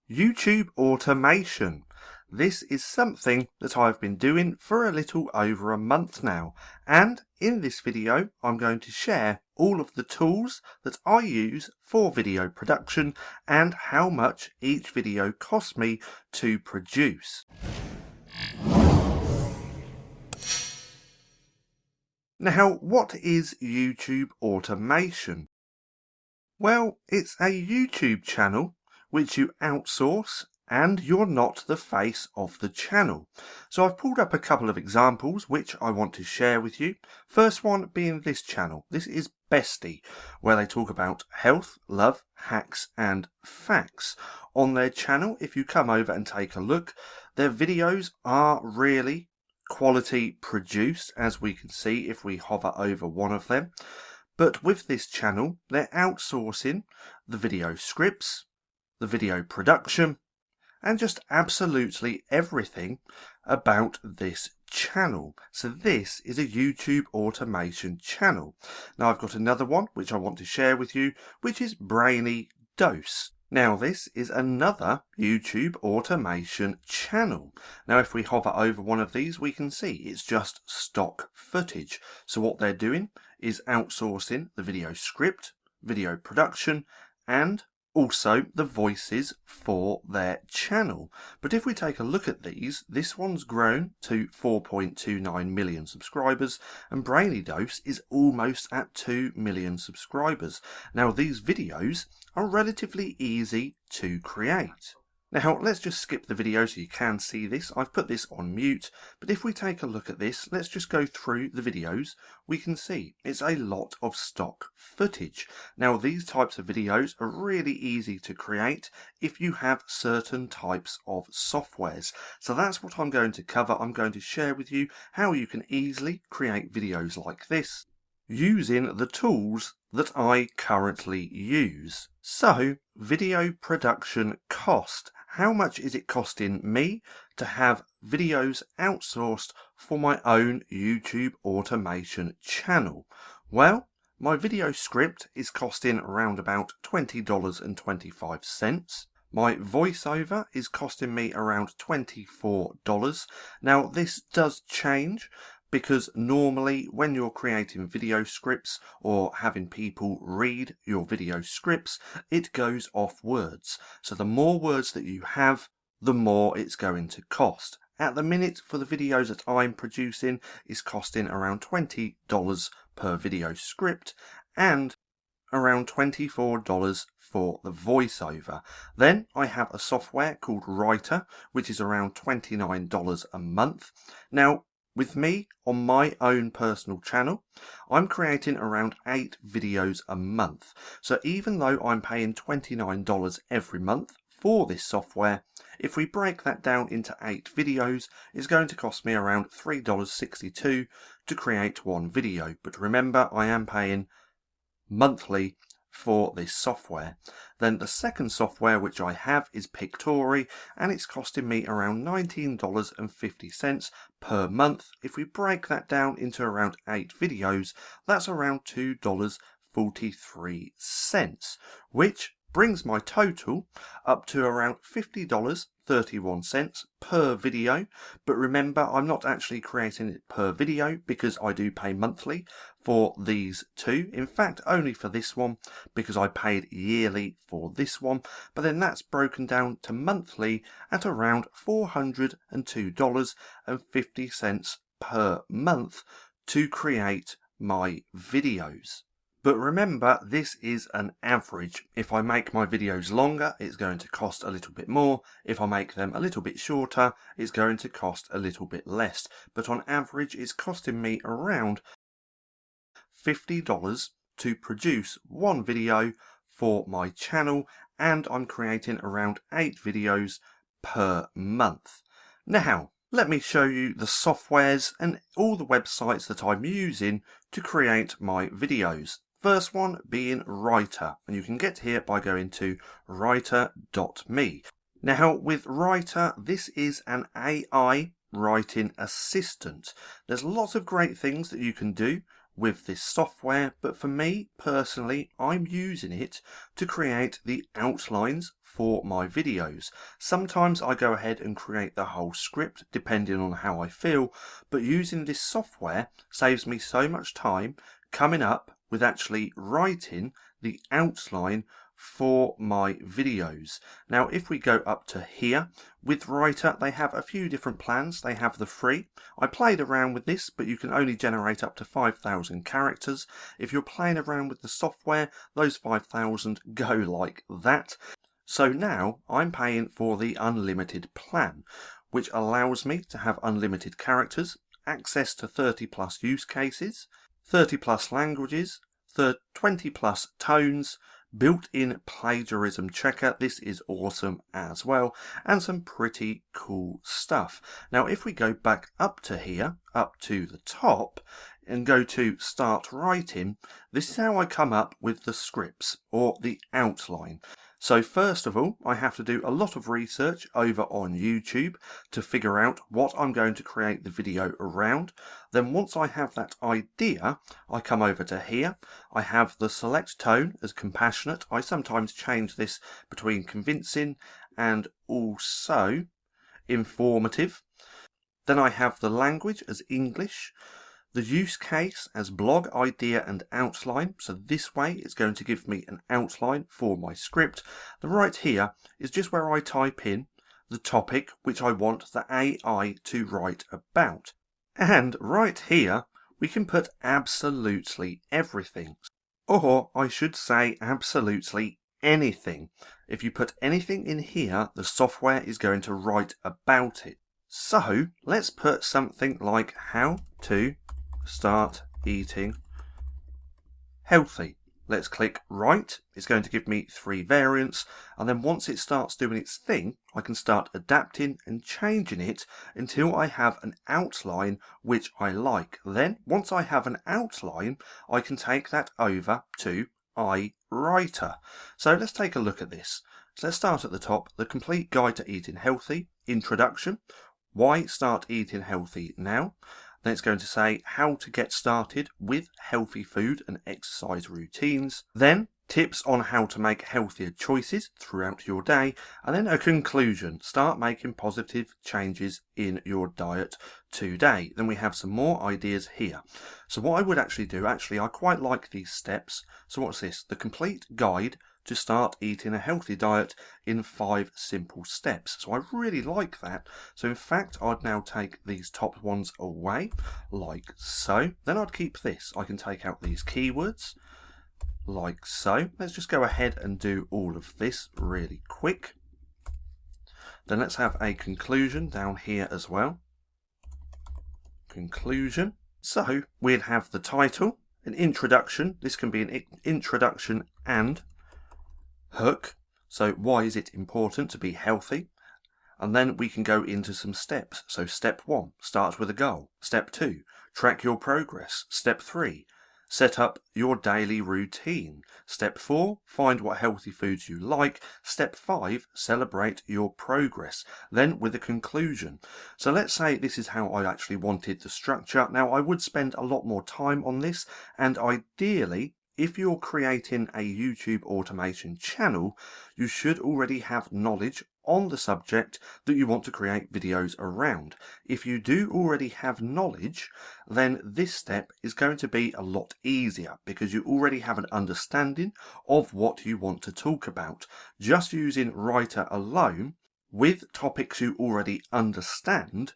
YouTube automation. This is something that I've been doing for a little over a month now, and in this video I'm going to share all of the tools that I use for video production and how much each video costs me to produce. Now, what is YouTube automation? Well, it's a YouTube channel which you outsource and you're not the face of the channel. So I've pulled up a couple of examples which I want to share with you. First one being this channel. This is Bestie, where they talk about health, love, hacks and facts. On their channel, if you come over and take a look, their videos are really quality produced, as we can see if we hover over one of them. But with this channel, they're outsourcing the video scripts, the video production, and just absolutely everything about this channel. So this is a YouTube automation channel. Now I've got another one which I want to share with you, which is Brainy Dose. Now this is another YouTube automation channel. Now if we hover over one of these, we can see it's just stock footage. So what they're doing is outsourcing the video script, video production, and also the voices for their channel. But if we take a look at these, this one's grown to 4.29 million subscribers and Brainy Dose is almost at 2 million subscribers. Now these videos are relatively easy to create. Now let's just skip the video so you can see this. I've put this on mute, but if we take a look at this, let's just go through the videos. We can see it's a lot of stock footage. Now these types of videos are really easy to create if you have certain types of softwares. So that's what I'm going to cover. I'm going to share with you how you can easily create videos like this using the tools that I currently use. So, video production cost. How much is it costing me to have videos outsourced for my own YouTube automation channel? Well, my video script is costing around about $20.25. My voiceover is costing me around $24. Now, this does change, because normally when you're creating video scripts or having people read your video scripts, it goes off words. So the more words that you have, the more it's going to cost. At the minute, for the videos that I'm producing, is costing around $20 per video script and around $24 for the voiceover. Then I have a software called Writer, which is around $29 a month. Now, with me, on my own personal channel, I'm creating around 8 videos a month. So even though I'm paying $29 every month for this software, if we break that down into 8 videos, it's going to cost me around $3.62 to create one video. But remember, I am paying monthly for this software. Then the second software which I have is Pictory, and it's costing me around $19.50 per month. If we break that down into around 8 videos, that's around $2.43, which brings my total up to around $50.31 per video. But remember, I'm not actually creating it per video because I do pay monthly for these two. In fact, only for this one because I paid yearly for this one. But then that's broken down to monthly at around $402.50 per month to create my videos. But remember, this is an average. If I make my videos longer, it's going to cost a little bit more. If I make them a little bit shorter, it's going to cost a little bit less. But on average, it's costing me around $50 to produce one video for my channel, and I'm creating around 8 videos per month. Now, let me show you the softwares and all the websites that I'm using to create my videos. First one being Writer, and you can get here by going to writer.me. Now with Writer, this is an AI writing assistant. There's lots of great things that you can do with this software, but for me personally, I'm using it to create the outlines for my videos. Sometimes I go ahead and create the whole script depending on how I feel, but using this software saves me so much time coming up with actually writing the outline for my videos. Now if we go up to here, with Writer they have a few different plans. They have the free. I played around with this, but you can only generate up to 5,000 characters. If you're playing around with the software, those 5,000 go like that. So now I'm paying for the unlimited plan, which allows me to have unlimited characters, access to 30 plus use cases, 30 plus languages, 20 plus tones, built-in plagiarism checker. This is awesome as well, and some pretty cool stuff. Now if we go back up to here, up to the top, and go to start writing, this is how I come up with the scripts or the outline. So first of all, I have to do a lot of research over on YouTube to figure out what I'm going to create the video around. Then once I have that idea, I come over to here. I have the select tone as compassionate. I sometimes change this between convincing and also informative. Then I have the language as English. The use case as blog idea and outline, so this way it's going to give me an outline for my script. The right here is just where I type in the topic which I want the AI to write about. And right here we can put absolutely everything, or I should say absolutely anything. If you put anything in here, the software is going to write about it. So let's put something like how to start eating healthy. Let's click write. It's going to give me 3 variants, and then once it starts doing its thing, I can start adapting and changing it until I have an outline which I like. Then once I have an outline, I can take that over to iWriter. So let's take a look at this. So let's start at the top. The complete guide to eating healthy, introduction, why start eating healthy now. Then it's going to say how to get started with healthy food and exercise routines. Then tips on how to make healthier choices throughout your day. And then a conclusion. Start making positive changes in your diet today. Then we have some more ideas here. So what I would actually do, I quite like these steps. So what's this? The complete guide to start eating a healthy diet in 5 simple steps. So I really like that. So in fact, I'd now take these top ones away, like so. Then I'd keep this. I can take out these keywords, like so. Let's just go ahead and do all of this really quick. Then let's have a conclusion down here as well. Conclusion. So we'd have the title, an introduction. This can be an introduction and hook. So why is it important to be healthy? And then we can go into some steps. So step 1, start with a goal. Step 2, track your progress. Step 3, set up your daily routine. Step 4, find what healthy foods you like. Step 5, celebrate your progress. Then with a conclusion. So let's say this is how I actually wanted the structure. Now I would spend a lot more time on this, and ideally, if you're creating a YouTube automation channel, you should already have knowledge on the subject that you want to create videos around. If you do already have knowledge, then this step is going to be a lot easier because you already have an understanding of what you want to talk about. Just using Writer alone with topics you already understand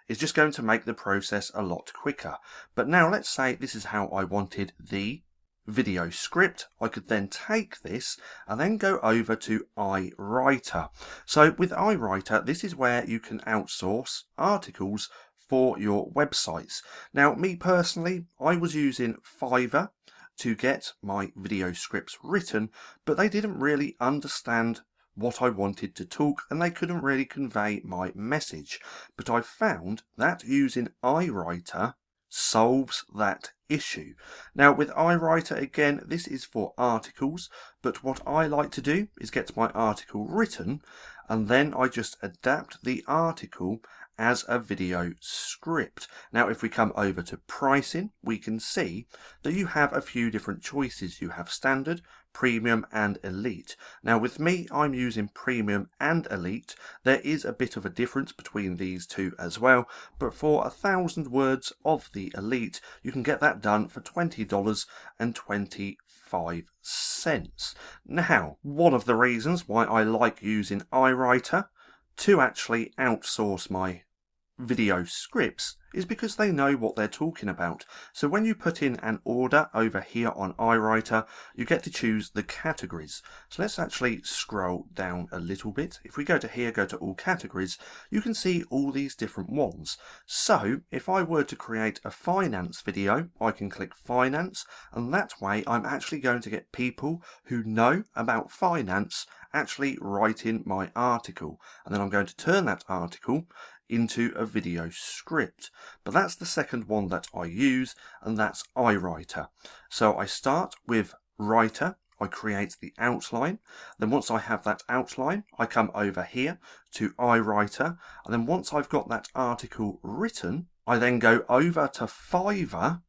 is just going to make the process a lot quicker. But now let's say this is how I wanted the video script. I could then take this and then go over to iWriter. So with iWriter, this is where you can outsource articles for your websites. Now me personally, I was using Fiverr to get my video scripts written, but they didn't really understand what I wanted to talk and they couldn't really convey my message. But I found that using iWriter solves that issue. Now with iWriter, again, this is for articles, but what I like to do is get my article written and then I just adapt the article as a video script. Now if we come over to pricing, we can see that you have a few different choices. You have standard, premium and elite. Now with me, I'm using premium and elite. There is a bit of a difference between these two as well, but for 1,000 words of the elite, you can get that done for $20.25. Now, one of the reasons why I like using iWriter to actually outsource my video scripts is because they know what they're talking about. So when you put in an order over here on iWriter, you get to choose the categories. So let's actually scroll down a little bit. If we go to here, go to all categories, you can see all these different ones. So if I were to create a finance video, I can click finance, and that way I'm actually going to get people who know about finance actually writing my article, and then I'm going to turn that article into a video script. But that's the second one that I use, and that's iWriter. So I start with Writer, I create the outline, then once I have that outline, I come over here to iWriter, and then once I've got that article written, I then go over to Fiverr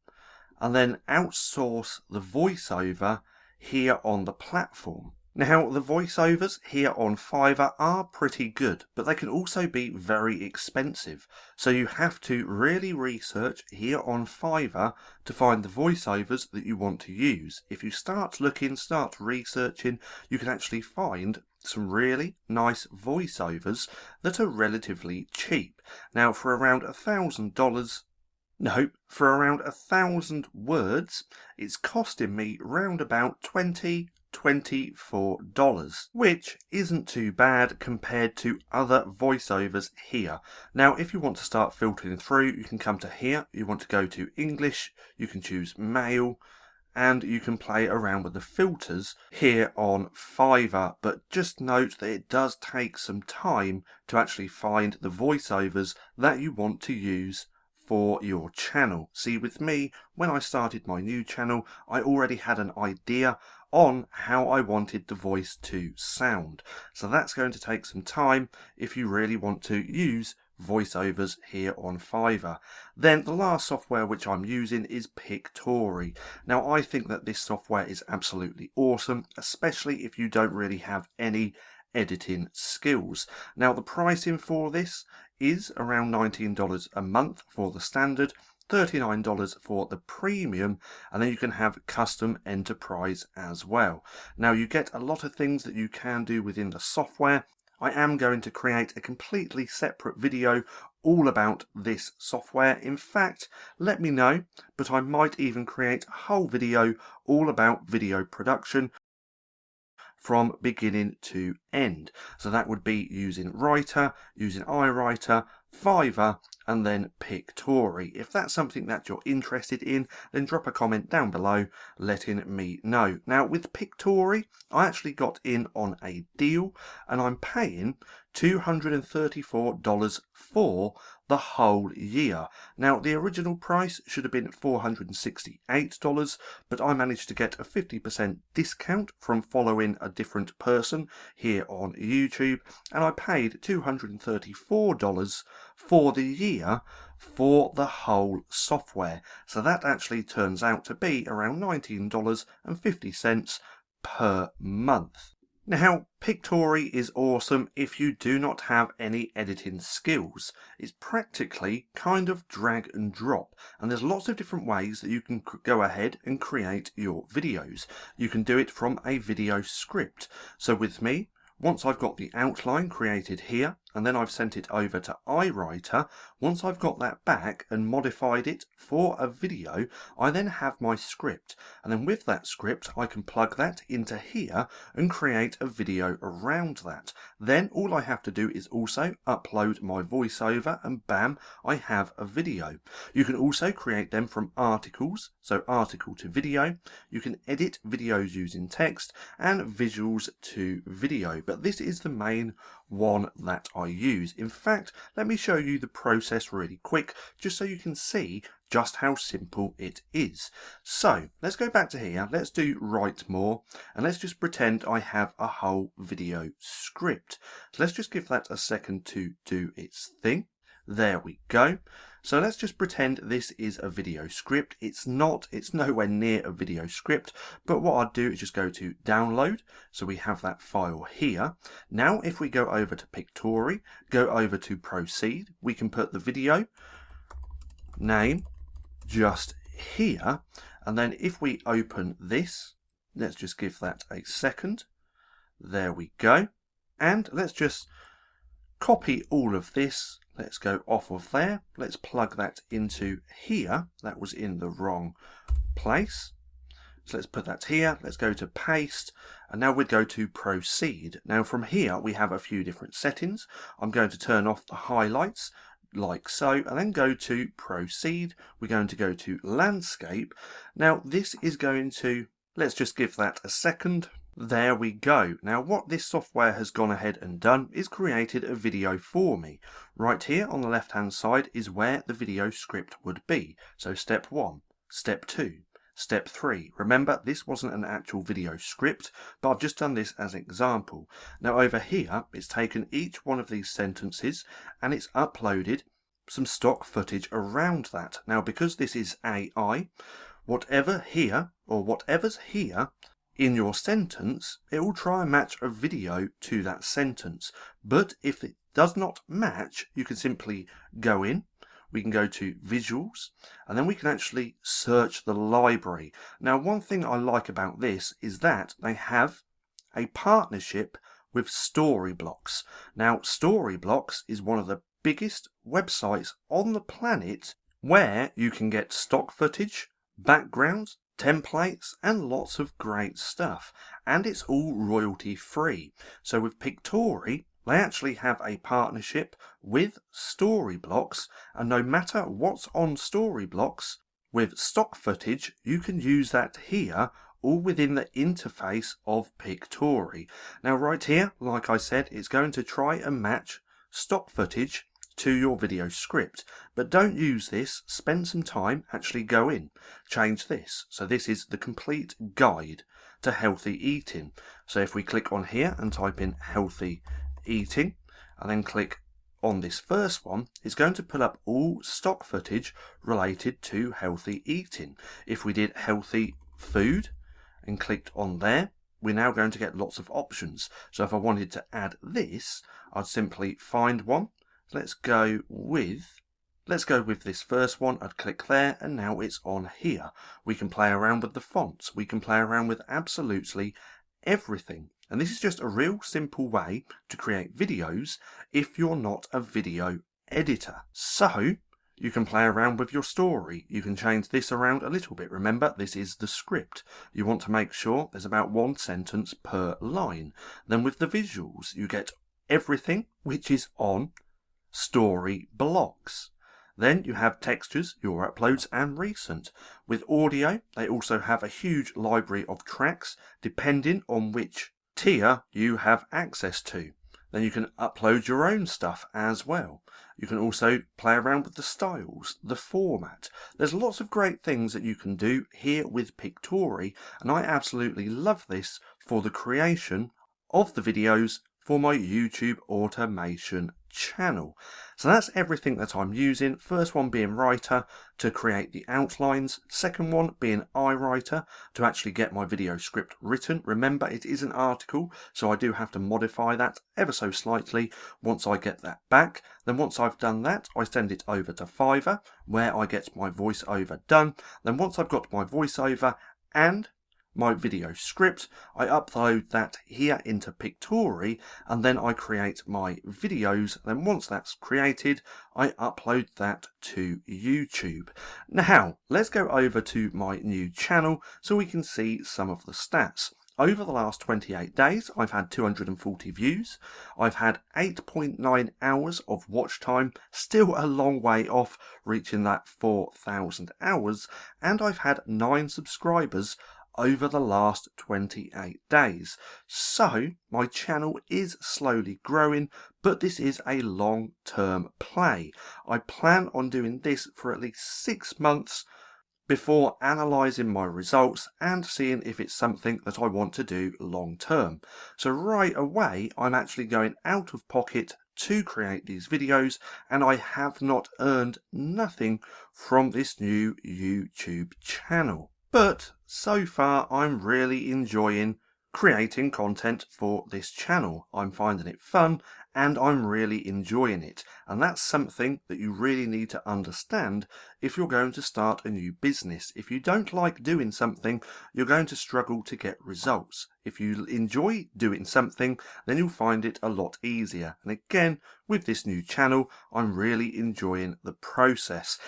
and then outsource the voiceover here on the platform. Now, the voiceovers here on Fiverr are pretty good, but they can also be very expensive. So you have to really research here on Fiverr to find the voiceovers that you want to use. If you start looking, start researching, you can actually find some really nice voiceovers that are relatively cheap. Now, for around $1,000, no, for around 1,000 words, it's costing me round about $24, which isn't too bad compared to other voiceovers here. Now, if you want to start filtering through, you can come to here, you want to go to English, you can choose male, and you can play around with the filters here on Fiverr, but just note that it does take some time to actually find the voiceovers that you want to use for your channel. See, with me, when I started my new channel, I already had an idea on how I wanted the voice to sound. So that's going to take some time if you really want to use voiceovers here on Fiverr. Then the last software which I'm using is Pictory. Now I think that this software is absolutely awesome, especially if you don't really have any editing skills. Now the pricing for this is around $19 a month for the standard, $39 for the premium, and then you can have custom enterprise as well. Now you get a lot of things that you can do within the software. I am going to create a completely separate video all about this software. In fact, let me know, but I might even create a whole video all about video production from beginning to end. So that would be using Writer, using iWriter, Fiverr, and then Pictory. If that's something that you're interested in, then drop a comment down below letting me know. Now with Pictory, I actually got in on a deal and I'm paying $234 for the whole year. Now the original price should have been $468, but I managed to get a 50% discount from following a different person here on YouTube, and I paid $234 for the year for the whole software. So that actually turns out to be around $19.50 per month. Now, Pictory is awesome if you do not have any editing skills. It's practically kind of drag and drop, and there's lots of different ways that you can go ahead and create your videos. You can do it from a video script. So with me, once I've got the outline created here, and then I've sent it over to iWriter, once I've got that back and modified it for a video, I then have my script. And then with that script, I can plug that into here and create a video around that. Then all I have to do is also upload my voiceover and bam, I have a video. You can also create them from articles, so article to video. You can edit videos using text and visuals to video. But this is the main one that I use. In fact, let me show you the process really quick, just so you can see just how simple it is. So let's go back to here, let's do write more, and let's just pretend I have a whole video script. So let's just give that a second to do its thing. There we go. So let's just pretend this is a video script. It's not, it's nowhere near a video script, but what I'd do is just go to download. So we have that file here. Now if we go over to Pictory, go over to proceed, we can put the video name just here, and then if we open this, let's just give that a second. There we go. And let's just copy all of this. Let's go off of there. Let's plug that into here. That was in the wrong place. So let's put that here. Let's go to paste. And now we'd go to proceed. Now from here, we have a few different settings. I'm going to turn off the highlights like so, and then go to proceed. We're going to go to landscape. Now this is going to, let's just give that a second. There we go. Now what this software has gone ahead and done is created a video for me. Right here on the left hand side is where the video script would be. So step 1, step 2, step 3. Remember, this wasn't an actual video script, but I've just done this as an example. Now over here, it's taken each one of these sentences and it's uploaded some stock footage around that. Now because this is AI, whatever's here in your sentence, it will try and match a video to that sentence. But if it does not match, you can simply go in, we can go to visuals, and then we can actually search the library. Now one thing I like about this is that they have a partnership with Storyblocks. Now Storyblocks is one of the biggest websites on the planet where you can get stock footage, backgrounds, templates and lots of great stuff, and it's all royalty free. So with Pictory, they actually have a partnership with Storyblocks, and no matter what's on Storyblocks with stock footage, you can use that here, all within the interface of Pictory. Now right here, like I said, it's going to try and match stock footage to your video script, but don't use this. Spend some time, actually go in, change this. So this is the complete guide to healthy eating. So if we click on here and type in healthy eating and then click on this first one, it's going to pull up all stock footage related to healthy eating. If we did healthy food and clicked on there, we're now going to get lots of options. So if I wanted to add this, I'd simply find one. Let's go with this first one. I'd click there and now it's on here. We can play around with the fonts. We can play around with absolutely everything. And this is just a real simple way to create videos if you're not a video editor. So you can play around with your story. You can change this around a little bit. Remember, this is the script. You want to make sure there's about one sentence per line. Then with the visuals, you get everything which is on story blocks. Then you have textures, your uploads and recent. With audio, they also have a huge library of tracks depending on which tier you have access to. Then you can upload your own stuff as well. You can also play around with the styles, the format. There's lots of great things that you can do here with Pictory, and I absolutely love this for the creation of the videos for my YouTube automation channel. So that's everything that I'm using. First one being Writer to create the outlines. Second one being iWriter to actually get my video script written. Remember, it is an article, so I do have to modify that ever so slightly once I get that back. Then once I've done that, I send it over to Fiverr where I get my voiceover done. Then once I've got my voiceover and my video script, I upload that here into Pictory and then I create my videos. Then once that's created, I upload that to YouTube. Now let's go over to my new channel so we can see some of the stats. Over the last 28 days, I've had 240 views. I've had 8.9 hours of watch time, still a long way off reaching that 4,000 hours, and I've had 9 subscribers over the last 28 days. So my channel is slowly growing, but this is a long-term play. I plan on doing this for at least 6 months before analysing my results and seeing if it's something that I want to do long term. So right away, I'm actually going out of pocket to create these videos, and I have not earned nothing from this new YouTube channel. But so far, I'm really enjoying creating content for this channel. I'm finding it fun and I'm really enjoying it, and that's something that you really need to understand if you're going to start a new business. If you don't like doing something, you're going to struggle to get results. If you enjoy doing something, then you'll find it a lot easier. And again, with this new channel, I'm really enjoying the process.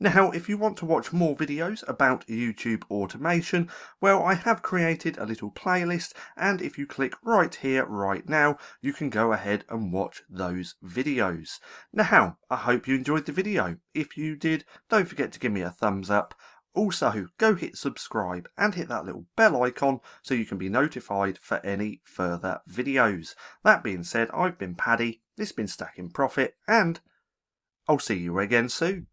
Now, if you want to watch more videos about YouTube automation, well, I have created a little playlist, and if you click right here, right now, you can go ahead and watch those videos. Now, I hope you enjoyed the video. If you did, don't forget to give me a thumbs up. Also, go hit subscribe and hit that little bell icon so you can be notified for any further videos. That being said, I've been Paddy, this has been Stacking Profit, and I'll see you again soon.